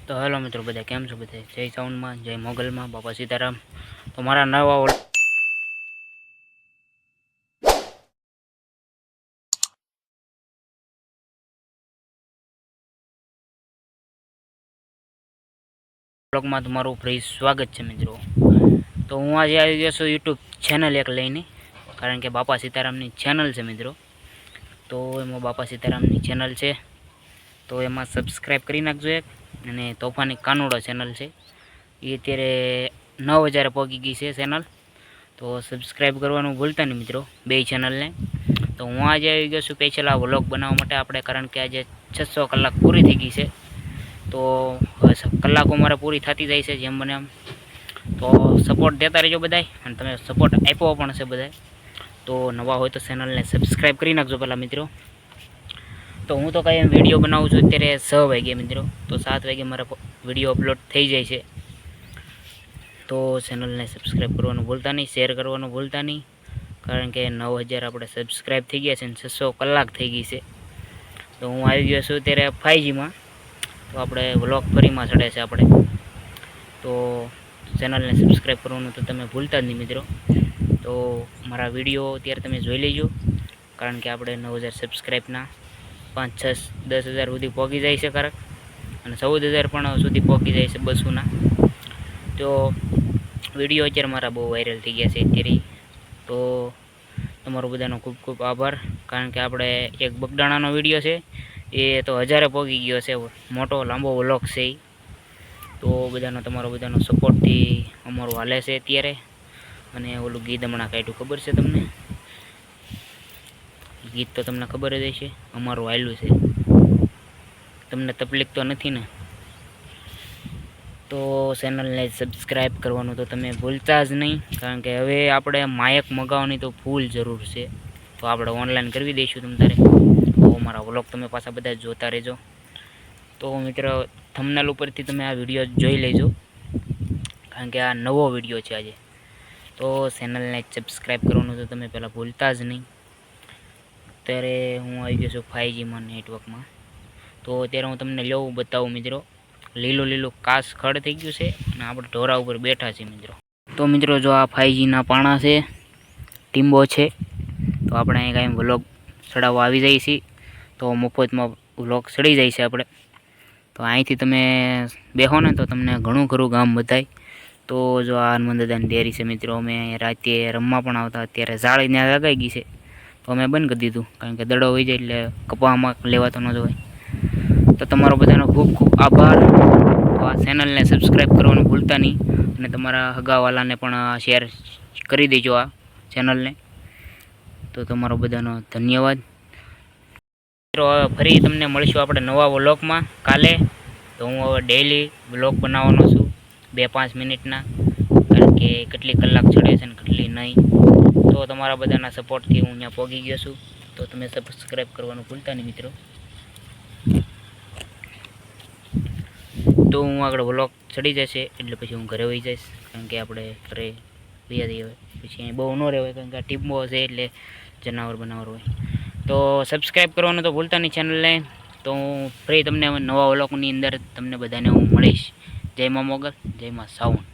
તો હેલો મિત્રો બધા કેમ છો? બધા જય સાઉન્ડમાં, જય મોગલમાં, બાપા સીતારામ. તો મારા નવા વ્લોગમાં તમારું ફ્રી સ્વાગત છે મિત્રો. તો હું આજે આવી ગયો છું યુટ્યુબ ચેનલ એક લઈને, કારણ કે બાપા સીતારામની ચેનલ છે મિત્રો. તો એમાં બાપા સીતારામની ચેનલ છે, તો એમાં સબસ્ક્રાઈબ કરી નાખજો એક. અને તોફાની કાનુડો ચેનલ છે, એ અત્યારે 9000 પહોંચી ગઈ છે ચેનલ. તો સબસ્ક્રાઈબ કરવાનું ભૂલતા નહીં મિત્રો, બે ચેનલને. તો હું આજે આવી ગયો છું સ્પેશિયલ આ વ્લોગ બનાવવા માટે આપણે, કારણ કે આજે 600 કલાક પૂરી થઈ ગઈ છે. તો કલાકો મારે પૂરી થતી જાય છે જેમ બને એમ. તો સપોર્ટ દેતા રહેજો બધાય, અને તમે સપોર્ટ આપ્યો પણ છે બધાય. તો નવા હોય તો ચેનલને સબસ્ક્રાઈબ કરી નાખજો પહેલાં મિત્રો. તો હું તો કાંઈ એમ વિડીયો બનાવું છું અત્યારે 6 વાગે મિત્રો. તો 7 વાગે મારા વિડીયો અપલોડ થઈ જાય છે. તો ચેનલને સબસ્ક્રાઈબ કરવાનું ભૂલતા નહીં, શેર કરવાનું ભૂલતા નહીં, કારણ કે 9000 આપણે સબસ્ક્રાઈબ થઈ ગયા છે અને 600 કલાક થઈ ગઈ છે. તો હું આવી ગયો છું અત્યારે 5Gમાં. તો આપણે વ્લોગ ફરીમાં ચડે છે આપણે. તો ચેનલને સબસ્ક્રાઈબ કરવાનું તો તમે ભૂલતા જ નહીં મિત્રો. તો મારા વિડીયો અત્યારે તમે જોઈ લેજો, કારણ કે આપણે 9000 સબસ્ક્રાઈબના 5, 6, 10,000 સુધી પહોંચી જાય છે ખરેખ, અને 14,000 પણ સુધી પહોંચી જાય છે 200ના. તો વિડીયો અત્યારે મારા બહુ વાયરલ થઈ ગયા છે અત્યારે. તો તમારો બધાનો ખૂબ ખૂબ આભાર, કારણ કે આપણે એક બગડાણાનો વિડીયો છે, એ તો 1000 પહોંચી ગયો છે, મોટો લાંબો વ્લોગ છે એ. તો તમારો બધાનો સપોર્ટથી અમારું હાલે છે અત્યારે. અને ઓલું ગીત હમણાં કાઢ્યું, ખબર છે તમને? ગીત તો તમને ખબર જ હશે, અમારું હાલ્યું છે. તમને તકલીફ તો નથી ને? તો ચેનલને સબસ્ક્રાઈબ કરવાનું તો તમે ભૂલતા જ નહીં, કારણ કે હવે આપણે માયક મગાવવાની તો ફૂલ જરૂર છે. તો આપણે ઓનલાઈન કરવી દઈશું તમ તારે. તો મારા વ્લોગ તમે પાછા બધા જોતા રહેજો. તો મિત્રો થંબનેલ ઉપરથી તમે આ વિડીયો જોઈ લેજો, કારણ કે આ નવો વિડીયો છે આજે. તો ચેનલને સબસ્ક્રાઈબ કરવાનું તો તમે પહેલાં ભૂલતા જ નહીં. અત્યારે હું આવી ગયો છું 5Gમાં નેટવર્કમાં. તો અત્યારે હું તમને લેવું બતાવું મિત્રો. લીલું કાસ ખડ થઈ ગયું છે, અને આપણે ઢોરા ઉપર બેઠા છીએ મિત્રો. તો મિત્રો જો આ 5Gના પાણા છે, ટીમ્બો છે. તો આપણે અહીં કાંઈ વ્લોગ ચડાવવા આવી જાય છે, તો મફતમાં વ્લોગ ચડી જાય છે આપણે. તો અહીંથી તમે બેહો ને તો તમને ઘણું ખરું ગામ બતાય. તો જો આ હનુમાન દાદાની ડેરી છે મિત્રો. અમે રાતે રમવા પણ આવતા, અત્યારે જાળીને લગાઈ ગઈ છે, તો અમે બંધ કરી દીધું, કારણ કે દડો હોઈ જાય એટલે કપામાં લેવાતો ન જવાય. તો તમારો બધાનો ખૂબ ખૂબ આભાર. તો આ ચેનલને સબસ્ક્રાઈબ કરવાનું ભૂલતા નહીં, અને તમારા હગાવાલાને પણ શેર કરી દેજો આ ચેનલને. તો તમારો બધાનો ધન્યવાદ. મિત્રો હવે ફરી તમને મળીશું આપણે નવા વ્લોગમાં કાલે. તો હું હવે ડેઈલી વ્લોગ બનાવવાનો છું 2-5 મિનિટના, કારણ કે કેટલી કલાક ચડે છે ને કેટલી નહીં. તો તમારા બધાના સપોર્ટથી હું અહીંયા પહોંચી ગયો છું. તો તમે સબસ્ક્રાઈબ કરવાનું ભૂલતા નહીં મિત્રો. તો હું આગળ વ્લોગ ચડી જશે એટલે પછી હું ઘરે વહી જઈશ, કારણ કે આપણે ઘરે વહી જઈએ પછી અહીં બહુ ન રહેવાય, કારણ કે આ ટીમ્બો છે એટલે જનાવર બનાવર હોય. તો સબસ્ક્રાઈબ કરવાનું તો ભૂલતા નહીં ચેનલને. તો હું ફરી તમને નવા વ્લોગની અંદર તમને બધાને હું મળીશ. જય મા મોગલ, જય મા સાઉન્ડ.